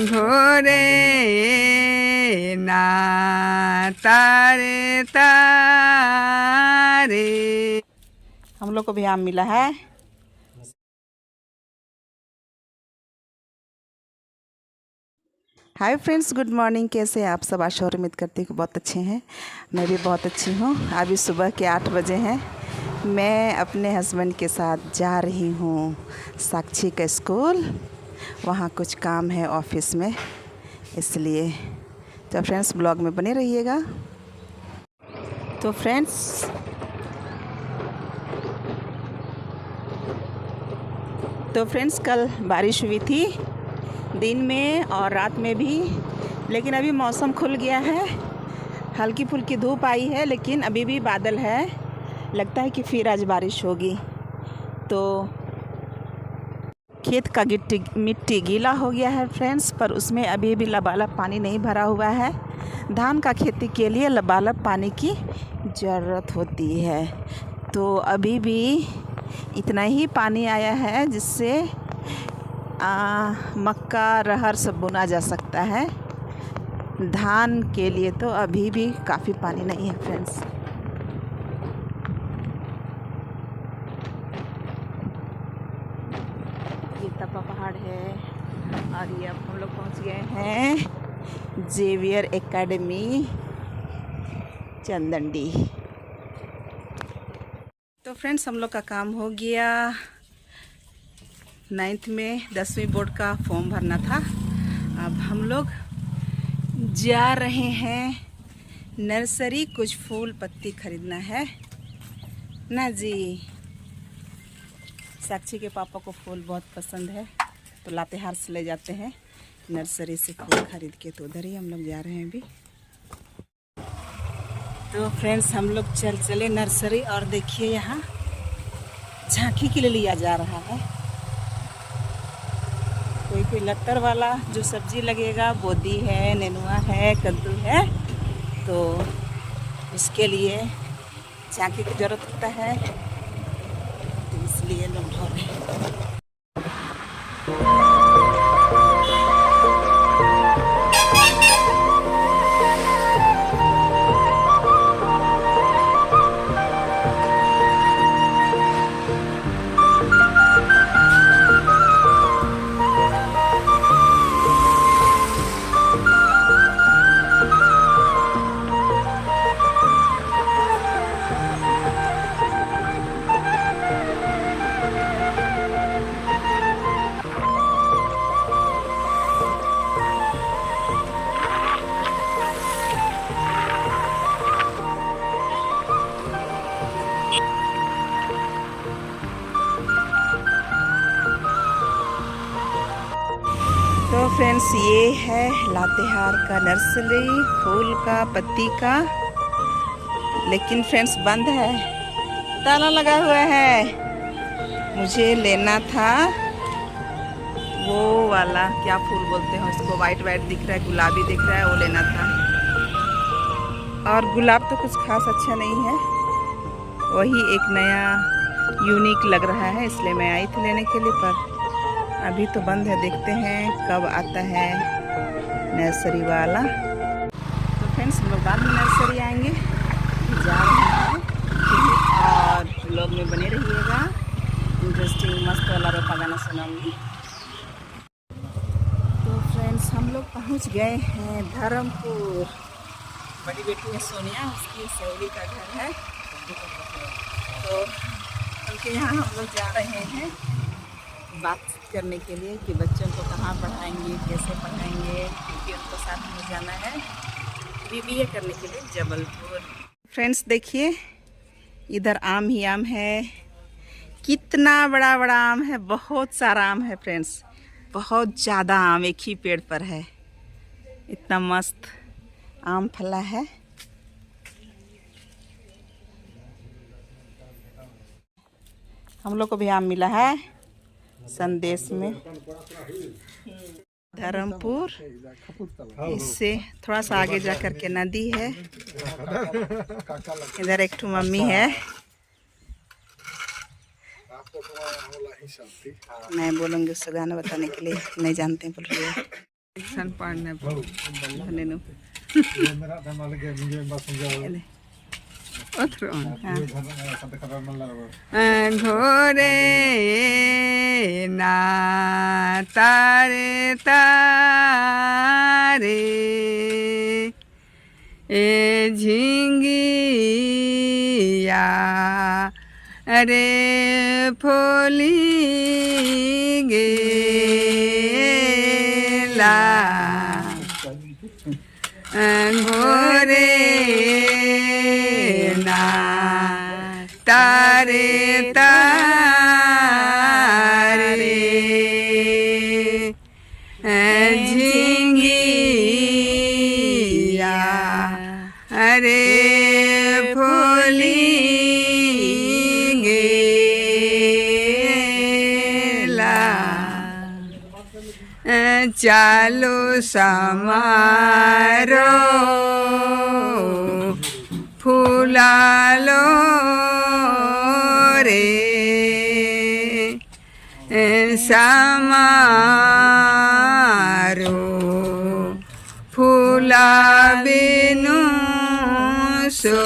घोरे ना तारे तारे। हम लोग को भी आम मिला है। Hi friends, good morning. कैसे हैं आप सब? आशा और उम्मीद करती हूँ बहुत अच्छे हैं। मैं भी बहुत अच्छी हूँ। अभी सुबह के 8 बजे हैं। मैं अपने हस्बैंड के साथ जा रही हूँ साक्षी का स्कूल। वहाँ कुछ काम है ऑफिस में, इसलिए तो फ्रेंड्स ब्लॉग में बने रहिएगा। तो फ्रेंड्स कल बारिश हुई थी दिन में और रात में भी, लेकिन अभी मौसम खुल गया है। हल्की फुल्की धूप आई है, लेकिन अभी भी बादल है। लगता है कि फिर आज बारिश होगी। तो खेत का मिट्टी गीला हो गया है फ्रेंड्स, पर उसमें अभी भी लबालब पानी नहीं भरा हुआ है। धान का खेती के लिए लबालब पानी की ज़रूरत होती है। तो अभी भी इतना ही पानी आया है जिससे मक्का रहर सब बुना जा सकता है। धान के लिए तो अभी भी काफ़ी पानी नहीं है फ्रेंड्स। ये तपा पहाड़ है और ये अब हम लोग पहुंच गए हैं जेवियर एकेडमी चंदनडी। तो फ्रेंड्स हम लोग का काम हो गया। 9th में 10वीं बोर्ड का फॉर्म भरना था। अब हम लोग जा रहे हैं नर्सरी, कुछ फूल पत्ती खरीदना है ना जी। साक्षी के पापा को फूल बहुत पसंद है, तो लातेहार से ले जाते हैं नर्सरी से फूल खरीद के। तो उधर ही हम लोग जा रहे हैं अभी। तो फ्रेंड्स हम लोग चले नर्सरी, और देखिए यहाँ झांकी के लिए लिया जा रहा है। कोई लत्तर वाला जो सब्जी लगेगा, बोदी है, नेनुआ है, कद्दू है, तो उसके लिए झांकी की ज़रूरत होता है, तो इसलिए लोग ढो रहे हैं। तो फ्रेंड्स ये है लातेहार का नर्सरी, फूल का, पत्ती का। लेकिन फ्रेंड्स बंद है, ताला लगा हुआ है। मुझे लेना था वो वाला, क्या फूल बोलते हैं उसको, वाइट दिख रहा है, गुलाबी दिख रहा है, वो लेना था। और गुलाब तो कुछ खास अच्छा नहीं है, वही एक नया यूनिक लग रहा है, इसलिए मैं आई थी लेने के लिए। पर अभी तो बंद है, देखते हैं कब आता है नर्सरी वाला। तो फ्रेंड्स हम लोग बाद में नर्सरी आएंगे, जा रहे हैं। और ब्लॉग में बने रहिएगा, इंटरेस्टिंग मस्त वाला रोपा गाना सुनाऊंगी। तो फ्रेंड्स हम लोग पहुंच गए हैं धर्मपुर। बड़ी बेटी है सोनिया, उसकी सहेली का घर है, तो उनके यहाँ हम लोग जा रहे हैं बात करने के लिए कि बच्चों को कहाँ पढ़ाएंगे, कैसे पढ़ाएंगे, क्योंकि उनको साथ में जाना है BBA करने के लिए जबलपुर। फ्रेंड्स देखिए इधर आम ही आम है, कितना बड़ा बड़ा आम है, बहुत सारा आम है फ्रेंड्स, बहुत ज़्यादा आम एक ही पेड़ पर है। इतना मस्त आम फला है। हम लोग को भी आम मिला है संदेश में, धर्मपुर। इससे थोड़ा सा आगे जा कर के नदी है। इधर एक ठो मम्मी है, मैं बोलूँगी उससे गाना बताने के लिए, नहीं जानते हैं बोल रही है। सन पाड़ने धने नु ओथ्रोन घोरे ना तारे तारे ए झिंगिया अरे फोली गेला घोरे ना तारे तारे झिंगिया अरे फोली गेला चालो समारो फूलालो रे समारो फूला बिनु सो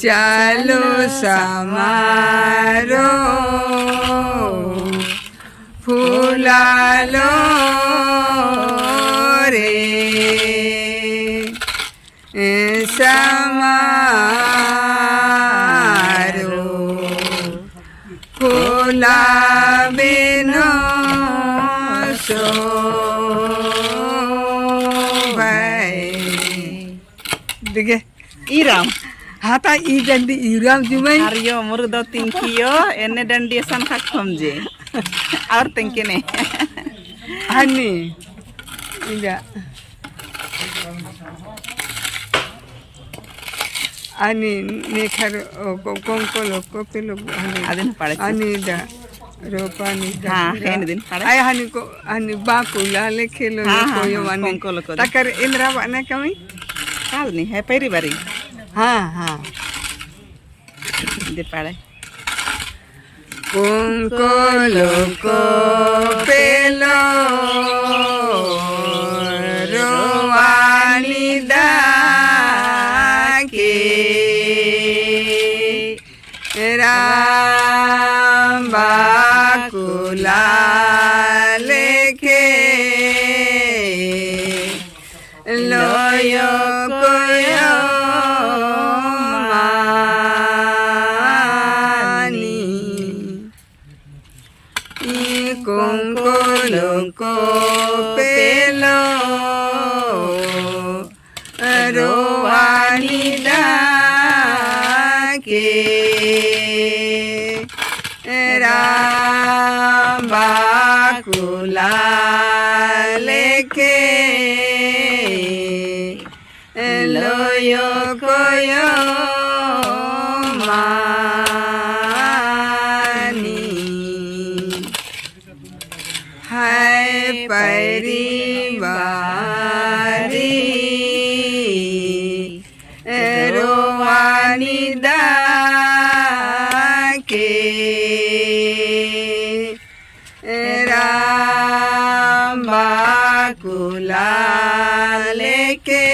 चालो समारो फूलालो रे समारो फूला बिनु सो देखिए इराम हाता ई डंडी इराम जुमई आरियो मुर्दो तिंकियो एने डंडी सन खा खमजे और तिंके ने हनी इंजा अनि नेखर कोंकोलो कोपेलो अदिन पड़े अनि दा रोपानी हां हेन दिन पड़े आय हनी को हनी बाकुला लेखेलो कोयो माने कोंकोलो को तकर इंद्रा बने कमी काल नहीं है पेरी बारी हाँ हाँ दे पड़े कोंकोलो को पेलो रोवानी दा के राम बाकुला लेके लोयो कोयो कोंकोलो को पेलो रोवानी दा के राम बाकुला लेके लोयो कोयो है परिवारी रोवानी दा के राम बाकुला लेके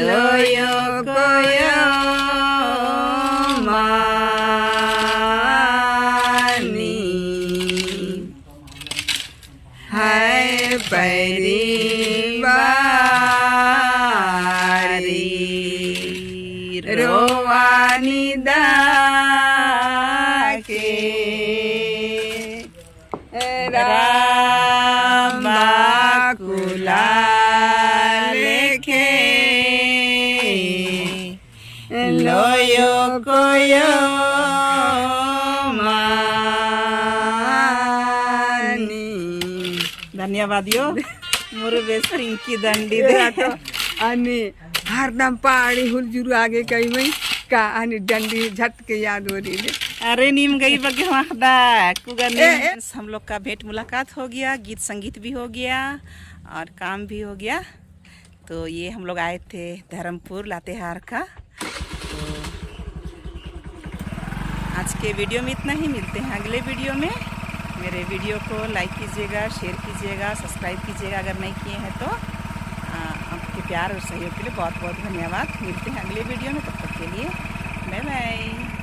लोयो कोयो है परिवारी रोवानी दा के राम बाकुला लेके लोयो कोयो धन्यवाद यो मुरुबे सिंकी दंडी दे तो अनि हरदम पहाड़ी हुलजुरु आगे कहीं में का अनि डंडी झटके याद हो रही है। अरे नीम गई बगे वाखदा कुगने हम लोग का भेंट मुलाकात हो गया, गीत संगीत भी हो गया और काम भी हो गया। तो ये हम लोग आए थे धर्मपुर लातेहार का। तो आज के वीडियो में इतना ही, मिलते हैं अगले वीडियो में। मेरे वीडियो को लाइक कीजिएगा, शेयर कीजिएगा, सब्सक्राइब कीजिएगा अगर नहीं किए हैं तो। आपके प्यार और सहयोग के लिए बहुत बहुत धन्यवाद। मिलते हैं अगले वीडियो में, तब तक के लिए बाय बाय।